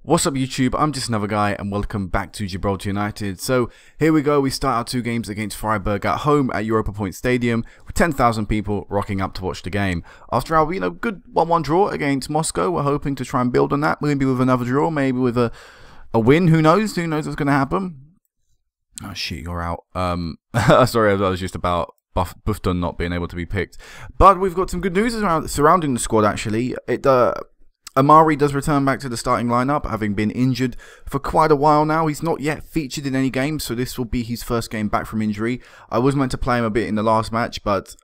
What's up YouTube, I'm just another guy and welcome back to Gibraltar United. So here we go, we start our two games against Freiburg at home at Europa Point Stadium with 10,000 people rocking up to watch the game. After our good 1-1 draw against Moscow, we're hoping to try and build on that, maybe with another draw, maybe with a win, who knows what's going to happen. Oh shit, you're out. Sorry, I was just about Buffton not being able to be picked. But we've got some good news surrounding the squad actually. Amari does return back to the starting lineup, having been injured for quite a while now. He's not yet featured in any games, so this will be his first game back from injury. I was meant to play him a bit in the last match, but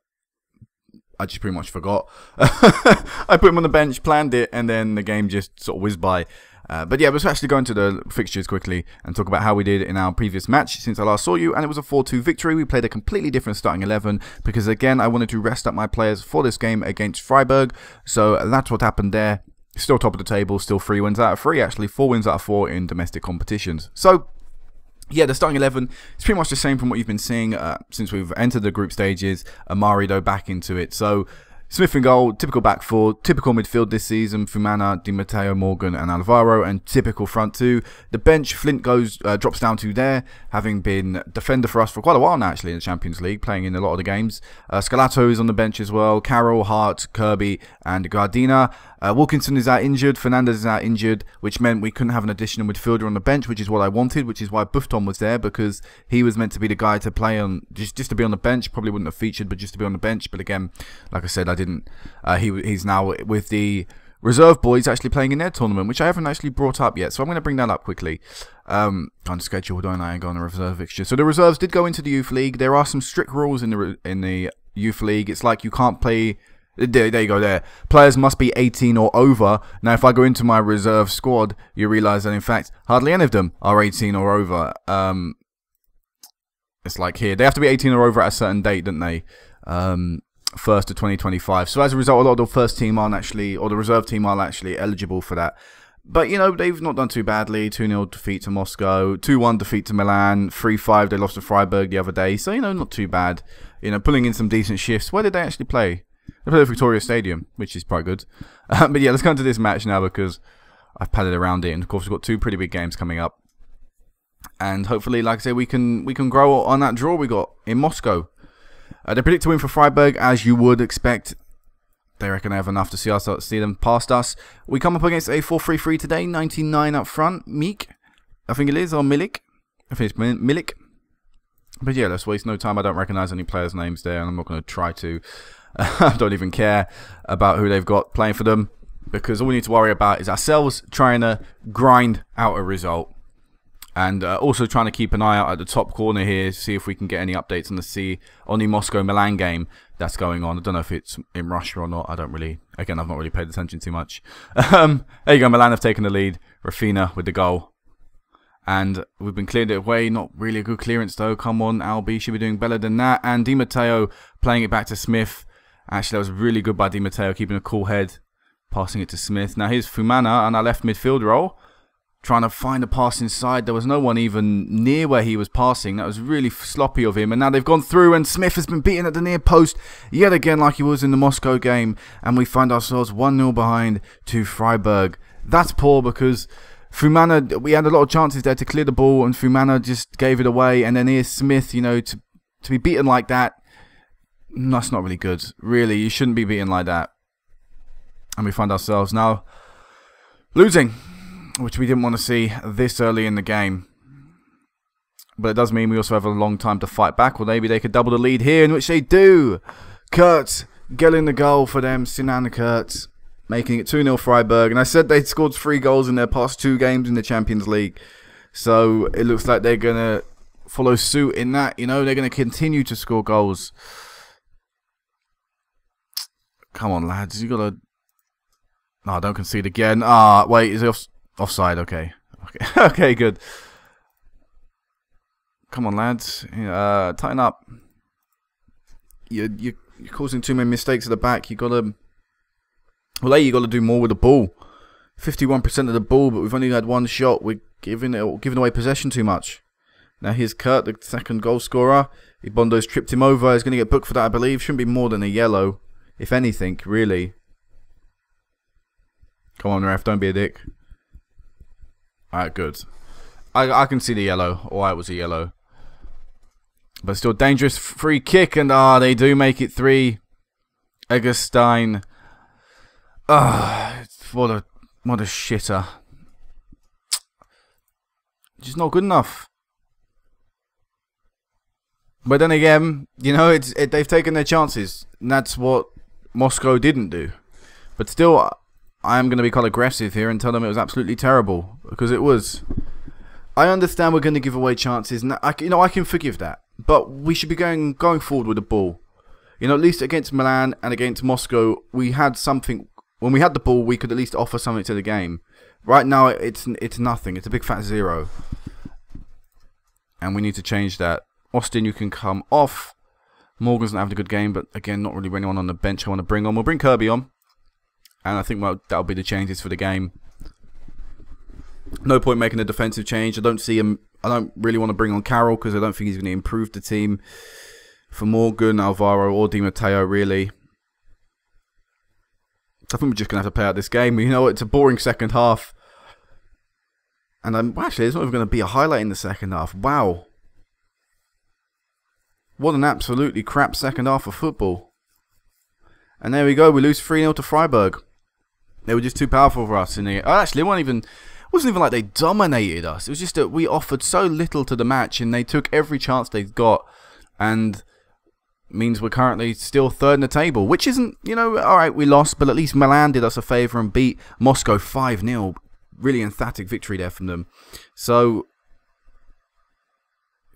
I just pretty much forgot. I put him on the bench, planned it, and then the game just sort of whizzed by. But yeah, let's actually go into the fixtures quickly and talk about how we did in our previous match since I last saw you, and it was a 4-2 victory. We played a completely different starting 11 because, again, I wanted to rest up my players for this game against Freiburg, so that's what happened there. Still top of the table, still 3 wins out of 3, actually 4 wins out of 4 in domestic competitions. So, yeah, the starting 11 is pretty much the same from what you've been seeing since we've entered the group stages. Amari, though, back into it. So, Smith in goal, typical back four, typical midfield this season, Fumana, Di Matteo, Morgan and Alvaro, and typical front two. The bench, Flint drops down to there, having been defender for us for quite a while now actually in the Champions League, playing in a lot of the games. Scalato is on the bench as well, Carroll, Hart, Kirby and Gardina. Wilkinson is out injured, Fernandez is out injured, which meant we couldn't have an additional midfielder on the bench, which is what I wanted, which is why Buffton was there, because he was meant to be the guy to play on, just to be on the bench. Probably wouldn't have featured, but just to be on the bench. But again, like I said, I didn't. He's now with the reserve boys actually playing in their tournament, which I haven't actually brought up yet, so I'm going to bring that up quickly. On schedule, don't I? Go on the reserve fixture. So the reserves did go into the youth league. There are some strict rules in the youth league. It's like you can't play. There you go there. Players must be 18 or over. Now, if I go into my reserve squad, you realise that, in fact, hardly any of them are 18 or over. It's like here. They have to be 18 or over at a certain date, don't they? 1st of 2025. So, as a result, a lot of the first team aren't actually, or the reserve team aren't actually eligible for that. But, you know, they've not done too badly. 2-0 defeat to Moscow. 2-1 defeat to Milan. 3-5 they lost to Freiburg the other day. So, you know, not too bad. You know, pulling in some decent shifts. Where did they actually play? They played at Victoria Stadium, which is quite good. But yeah, let's go into this match now because I've padded around it, and of course we've got 2 pretty big games coming up. And hopefully, like I say, we can grow on that draw we got in Moscow. They predict to win for Freiburg, as you would expect. They reckon they have enough to see them past us. We come up against a 4-3-3 today, 99 up front. Meek, I think it is, or Milik. I think it's Milik. But yeah, let's waste no time. I don't recognise any players' names there, and I'm not going to try to. I don't even care about who they've got playing for them, because all we need to worry about is ourselves trying to grind out a result, and also trying to keep an eye out at the top corner here, see if we can get any updates on the Moscow-Milan game that's going on. I don't know if it's in Russia or not. I don't really, again, I've not really paid attention too much. There you go, Milan have taken the lead. Rafinha with the goal. And we've been cleared it away. Not really a good clearance though. Come on, Albi should be doing better than that. And Di Matteo playing it back to Smith. Actually, that was really good by Di Matteo, keeping a cool head, passing it to Smith. Now here's Fumana on our left midfield role, trying to find a pass inside. There was no one even near where he was passing. That was really sloppy of him. And now they've gone through, and Smith has been beaten at the near post yet again, like he was in the Moscow game. And we find ourselves 1-0 behind to Freiburg. That's poor because Fumana, we had a lot of chances there to clear the ball, and Fumana just gave it away. And then here's Smith, you know, to be beaten like that. That's not really good. Really, you shouldn't be beaten like that. And we find ourselves now losing, which we didn't want to see this early in the game. But it does mean we also have a long time to fight back. Or maybe they could double the lead here, in which they do. Kurt getting the goal for them. Sinan Kurt making it 2-0 Freiburg. And I said they'd scored 3 goals in their past 2 games in the Champions League. So it looks like they're going to follow suit in that. You know, they're going to continue to score goals. Come on, lads. You got to... No, don't concede again. Ah, wait. Is it offside? Okay. Okay, good. Come on, lads. Tighten up. You're causing too many mistakes at the back. You got to... Well, you got to do more with the ball. 51% of the ball, but we've only had 1 shot. We're giving away possession too much. Now here's Kurt, the second goal scorer. Ibondo's tripped him over. He's going to get booked for that, I believe. Shouldn't be more than a yellow, if anything, really. Come on, ref, don't be a dick. Alright, good. I can see the yellow. Alright, it was a yellow. But still dangerous free kick, and they do make it 3. Eggestein. What a shitter. Just not good enough. But then again, you know, they've taken their chances, and that's what Moscow didn't do. But still, I am going to be quite aggressive here and tell them it was absolutely terrible, because it was. I understand we're going to give away chances, and I can forgive that. But we should be going forward with the ball. You know, at least against Milan and against Moscow, we had something. When we had the ball, we could at least offer something to the game. Right now, it's nothing. It's a big fat 0. And we need to change that. Austin, you can come off. Morgan's not having a good game, but again, not really anyone on the bench I want to bring on. We'll bring Kirby on. And I think that'll be the changes for the game. No point making a defensive change. I don't see him. I don't really want to bring on Carroll because I don't think he's going to improve the team. For Morgan, Alvaro, or Di Matteo, really. I think we're just going to have to play out this game. You know, it's a boring second half. And actually, there's not even going to be a highlight in the second half. Wow. What an absolutely crap second half of football. And there we go. We lose 3-0 to Freiburg. They were just too powerful for us. Actually, it wasn't even like they dominated us. It was just that we offered so little to the match, and they took every chance they got. And means we're currently still 3rd in the table, which isn't, you know, alright, we lost, but at least Milan did us a favour and beat Moscow 5-0. Really emphatic victory there from them. So,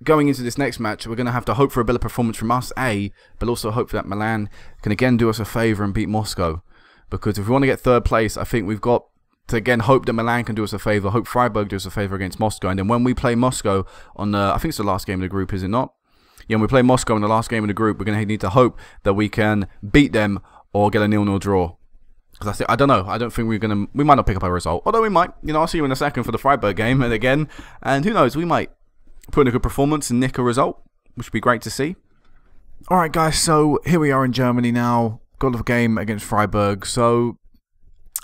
going into this next match, we're going to have to hope for a better performance from us, but also hope that Milan can again do us a favour and beat Moscow. Because if we want to get 3rd place, I think we've got to again hope that Milan can do us a favour, hope Freiburg do us a favour against Moscow, and then when we play Moscow on I think it's the last game of the group, is it not? Yeah, when we play Moscow in the last game of the group, we're going to need to hope that we can beat them or get a 0-0 draw. Because I don't know. I don't think we might not pick up a result. Although we might. You know, I'll see you in a second for the Freiburg game and again. And who knows, we might put in a good performance and nick a result, which would be great to see. Alright guys, so here we are in Germany now. Got a game against Freiburg. So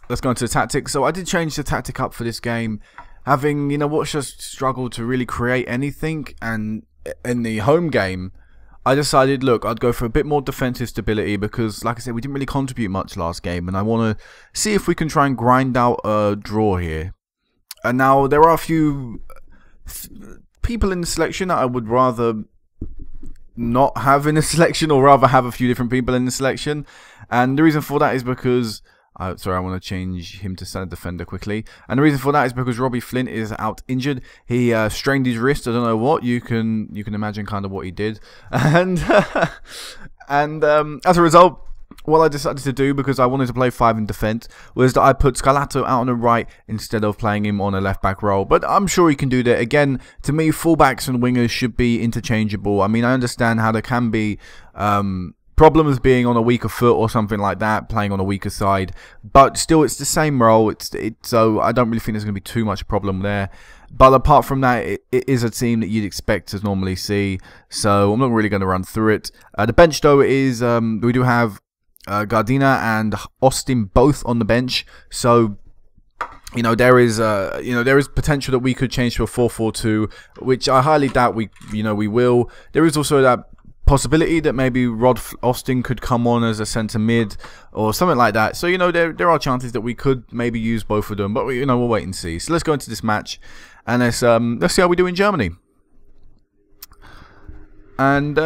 let's go into the tactics. So I did change the tactic up for this game. Having, you know, watched us struggle to really create anything, and in the home game, I decided, look, I'd go for a bit more defensive stability because, like I said, we didn't really contribute much last game, and I want to see if we can try and grind out a draw here. And now, there are a few people in the selection that I would rather not have in the selection, or rather have a few different people in the selection. And the reason for that is because sorry, I want to change him to centre defender quickly. And the reason for that is because Robbie Flint is out injured. He strained his wrist. I don't know what. You can imagine kind of what he did. And as a result, what I decided to do, because I wanted to play 5 in defence, was that I put Scalato out on the right instead of playing him on a left-back role. But I'm sure he can do that. Again, to me, fullbacks and wingers should be interchangeable. I mean, I understand how there can be problems being on a weaker foot or something like that, playing on a weaker side, but still it's the same role. So I don't really think there's going to be too much problem there. But apart from that, it is a team that you'd expect to normally see, so I'm not really going to run through it. The bench though is we do have Gardina and Austin both on the bench, so you know there is potential that we could change to a 4-4-2, which I highly doubt we will. There is also that possibility that maybe Rod Austin could come on as a centre mid or something like that. So, you know, there are chances that we could maybe use both of them, but we'll wait and see. So let's go into this match and let's see how we do in Germany. And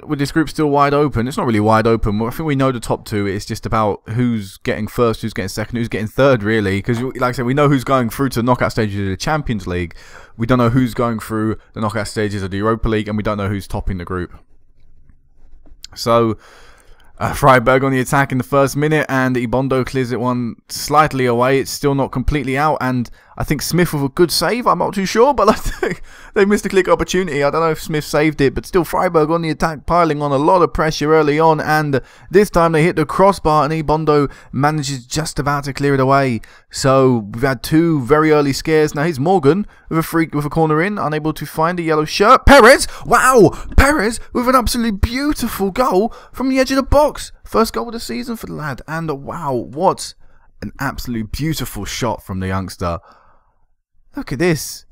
with this group still wide open, it's not really wide open. I think we know the top 2. It's just about who's getting first, who's getting second, who's getting third, really. Because, like I said, we know who's going through to the knockout stages of the Champions League. We don't know who's going through the knockout stages of the Europa League, and we don't know who's topping the group. So, Freiburg on the attack in the first minute, and Ibondo clears it one slightly away. It's still not completely out, and I think Smith with a good save. I'm not too sure, but I think they missed a click opportunity. I don't know if Smith saved it, but still Freiburg on the attack, piling on a lot of pressure early on, and this time they hit the crossbar, and Ibondo manages just about to clear it away. So we've had 2 very early scares. Now here's Morgan with a corner in, unable to find a yellow shirt. Perez! Wow! Perez with an absolutely beautiful goal from the edge of the box. First goal of the season for the lad, and wow, what an absolutely beautiful shot from the youngster. Look at this.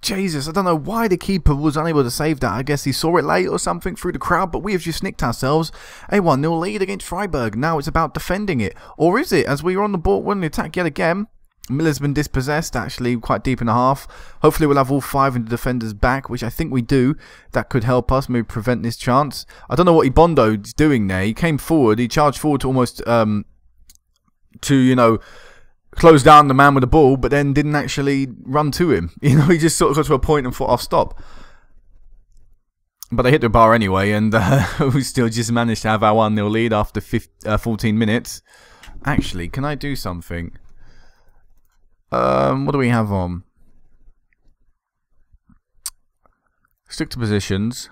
Jesus, I don't know why the keeper was unable to save that. I guess he saw it late or something through the crowd, but we have just nicked ourselves a 1-0 lead against Freiburg. Now it's about defending it. Or is it? As we were on the ball, winning the attack yet again. Miller's been dispossessed, actually, quite deep in the half. Hopefully we'll have all 5 of the defenders back, which I think we do. That could help us, maybe prevent this chance. I don't know what Ibondo's doing there. He came forward, he charged forward to almost, you know, close down the man with the ball, but then didn't actually run to him. You know, he just sort of got to a point and thought, I'll stop. But they hit the bar anyway, and we still just managed to have our 1-0 lead after 14 minutes. Actually, can I do something? What do we have on? Stick to positions.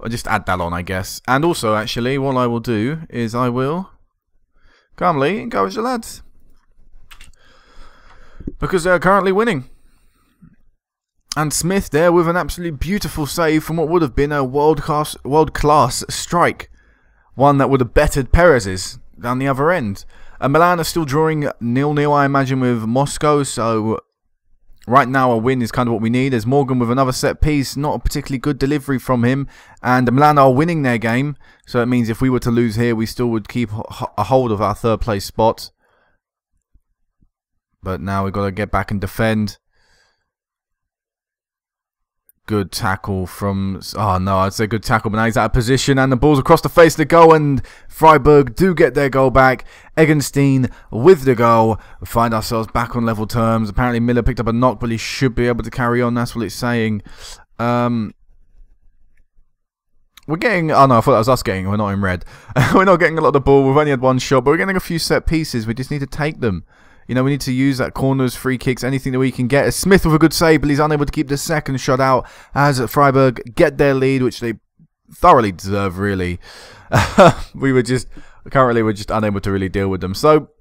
I'll just add that on, I guess. And also, actually, what I will do is I will calmly encourage the lads, because they're currently winning. And Smith there with an absolutely beautiful save from what would have been a world-class strike. One that would have bettered Perez's down the other end. Milan are still drawing 0-0, I imagine, with Moscow. So right now a win is kind of what we need. There's Morgan with another set piece. Not a particularly good delivery from him. And Milan are winning their game. So it means if we were to lose here, we still would keep a hold of our third place spot. But now we've got to get back and defend. Good tackle from... Oh no, I'd say good tackle, but now he's out of position and the ball's across the face of the goal, and Freiburg do get their goal back. Eggenstein with the goal. We find ourselves back on level terms. Apparently Miller picked up a knock, but he should be able to carry on. That's what it's saying. We're getting... Oh no, I thought that was us getting... We're not in red. We're not getting a lot of the ball. We've only had one shot, but we're getting a few set pieces. We just need to take them. You know, we need to use that corners, free kicks, anything that we can get. Smith with a good save, but he's unable to keep the second shot out as Freiburg get their lead, which they thoroughly deserve, really. We're just unable to really deal with them. So,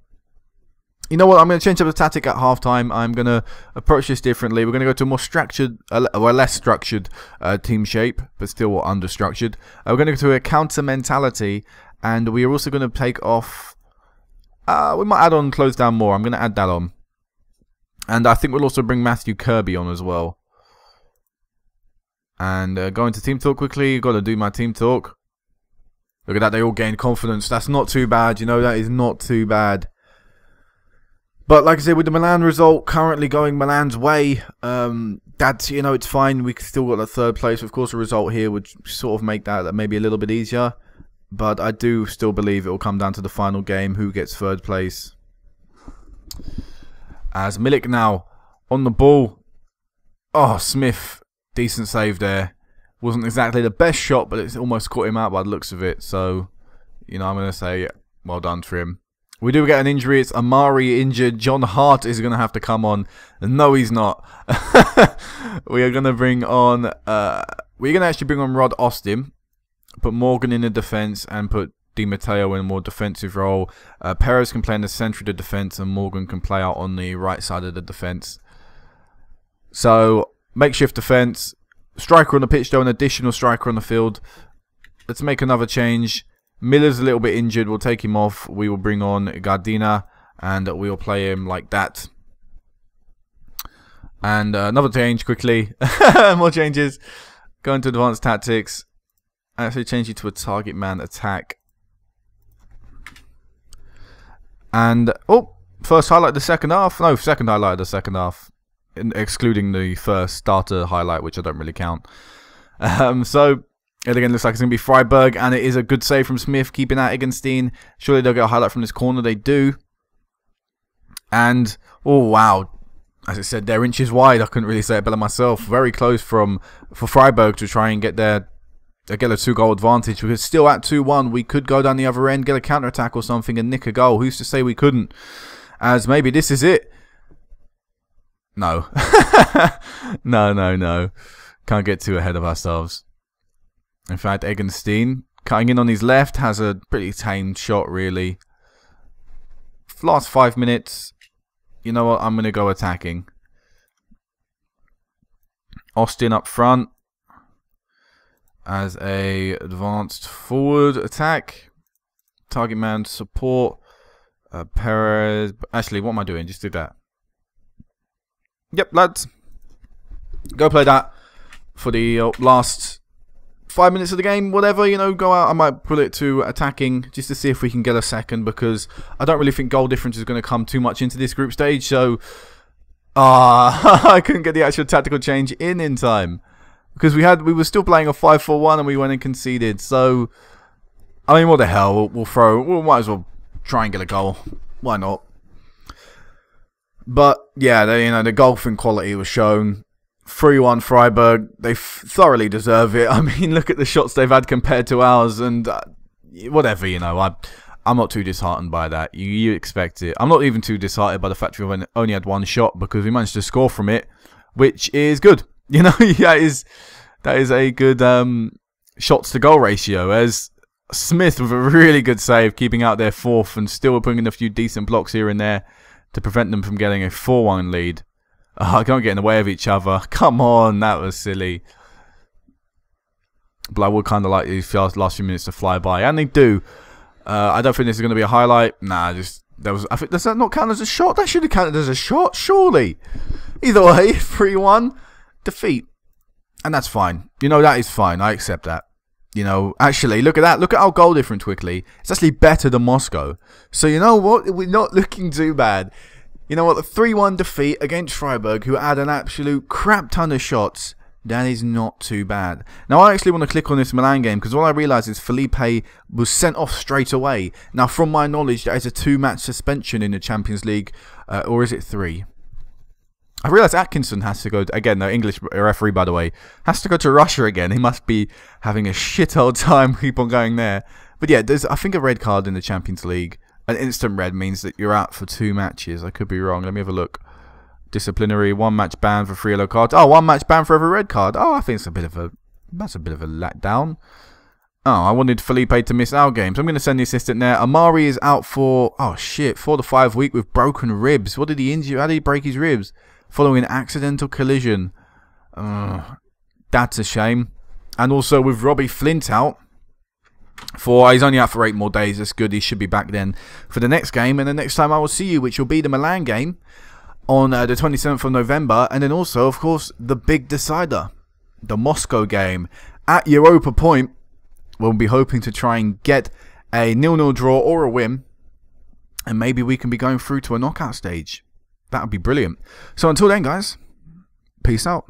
you know what? I'm going to change up the tactic at halftime. I'm going to approach this differently. We're going to go to a more structured, or less structured team shape, but still under-structured. We're going to go to a counter mentality, and we are also going to take off... we might add on close down more. I'm going to add that on. And I think we'll also bring Matthew Kirby on as well. And go into team talk quickly. Got to do my team talk. Look at that. They all gained confidence. That's not too bad. You know, that is not too bad. But like I said, with the Milan result currently going Milan's way, that's, you know, it's fine. We still got a third place. Of course, a result here would sort of make that maybe a little bit easier. But I do still believe it will come down to the final game, who gets third place. As Milik now on the ball. Oh, Smith, decent save there. Wasn't exactly the best shot, but it's almost caught him out by the looks of it. So, you know, I'm going to say well done for him. We do get an injury. It's Amari injured. John Hart is going to have to come on. No, he's not. We are going to bring on... we're going to actually bring on Rod Austin. Put Morgan in the defence and put Di Matteo in a more defensive role. Perez can play in the centre of the defence and Morgan can play out on the right side of the defence. So, makeshift defence. Striker on the pitch though, an additional striker on the field. Let's make another change. Miller's a little bit injured. We'll take him off. We will bring on Gardina and we'll play him like that. And another change quickly. More changes. Go into advanced tactics. Actually change it to a target man attack. And, oh, first highlight of the second half. No, second highlight of the second half. Excluding the first starter highlight, which I don't really count. So, it again looks like it's going to be Freiburg. And it is a good save from Smith, keeping out Eggenstein. Surely they'll get a highlight from this corner. They do. And, oh, wow. As I said, they're inches wide. I couldn't really say it better myself. Very close for Freiburg to try and get their... Get a 2-goal advantage. We're still at 2-1. We could go down the other end, get a counter-attack or something and nick a goal. Who's to say we couldn't? As maybe this is it. No. No. Can't get too ahead of ourselves. In fact, Eggenstein, cutting in on his left, has a pretty tame shot, really. Last 5 minutes. You know what? I'm going to go attacking. Austin up front. As a advanced forward attack. Target man support. Perez. Actually, what am I doing? Just do that. Yep, lads. Go play that for the last 5 minutes of the game, whatever, you know, go out. I might put it to attacking just to see if we can get a second, because I don't really think goal difference is going to come too much into this group stage. So, I couldn't get the actual tactical change in time, because we were still playing a 5-4-1 and we went and conceded. So, I mean, what the hell? We might as well try and get a goal. Why not? But yeah, the golfing quality was shown. 3-1 Freiburg, they thoroughly deserve it. I mean, look at the shots they've had compared to ours, and whatever, you know, I'm not too disheartened by that. You expect it. I'm not even too disheartened by the fact we've only had one shot, because we managed to score from it, which is good. You know, that is a good shots to goal ratio, as Smith with a really good save, keeping out their fourth and still putting in a few decent blocks here and there to prevent them from getting a 4-1 lead. I can't get in the way of each other. Come on, that was silly. But I would kind of like these last few minutes to fly by, and they do. I don't think this is going to be a highlight. Nah, I think, does that not count as a shot? That should have counted as a shot, surely. Either way, 3-1 defeat, and that's fine. You know, that is fine. I accept that. You know, actually, look at that. Look at our goal difference quickly. It's actually better than Moscow. So you know what? We're not looking too bad. You know what, the 3-1 defeat against Freiburg, who had an absolute crap ton of shots, that is not too bad. Now, I actually want to click on this Milan game, because all I realised is Felipe was sent off straight away. Now, from my knowledge, that is a 2-match suspension in the Champions League, or is it 3? I realised Atkinson has to go, again, the English referee, by the way, has to go to Russia again. He must be having a shit old time, keep on going there. But yeah, there's, I think, a red card in the Champions League. An instant red means that you're out for 2 matches. I could be wrong. Let me have a look. Disciplinary, 1 match ban for 3 yellow cards. Oh, 1 match ban for every red card. Oh, I think it's that's a bit of a letdown. Oh, I wanted Felipe to miss our games. I'm going to send the assistant there. Amari is out for, oh shit, 4 to 5 week with broken ribs. What did he injure? How did he break his ribs? Following an accidental collision. That's a shame. And also with Robbie Flint out. He's only out for 8 more days. That's good. He should be back then for the next game, and the next time I will see you, which will be the Milan game on the 27th of November, and then also, of course, the big decider, the Moscow game at Europa Point. We'll be hoping to try and get a 0-0 draw or a win, and maybe we can be going through to a knockout stage. That would be brilliant. So until then, guys, peace out.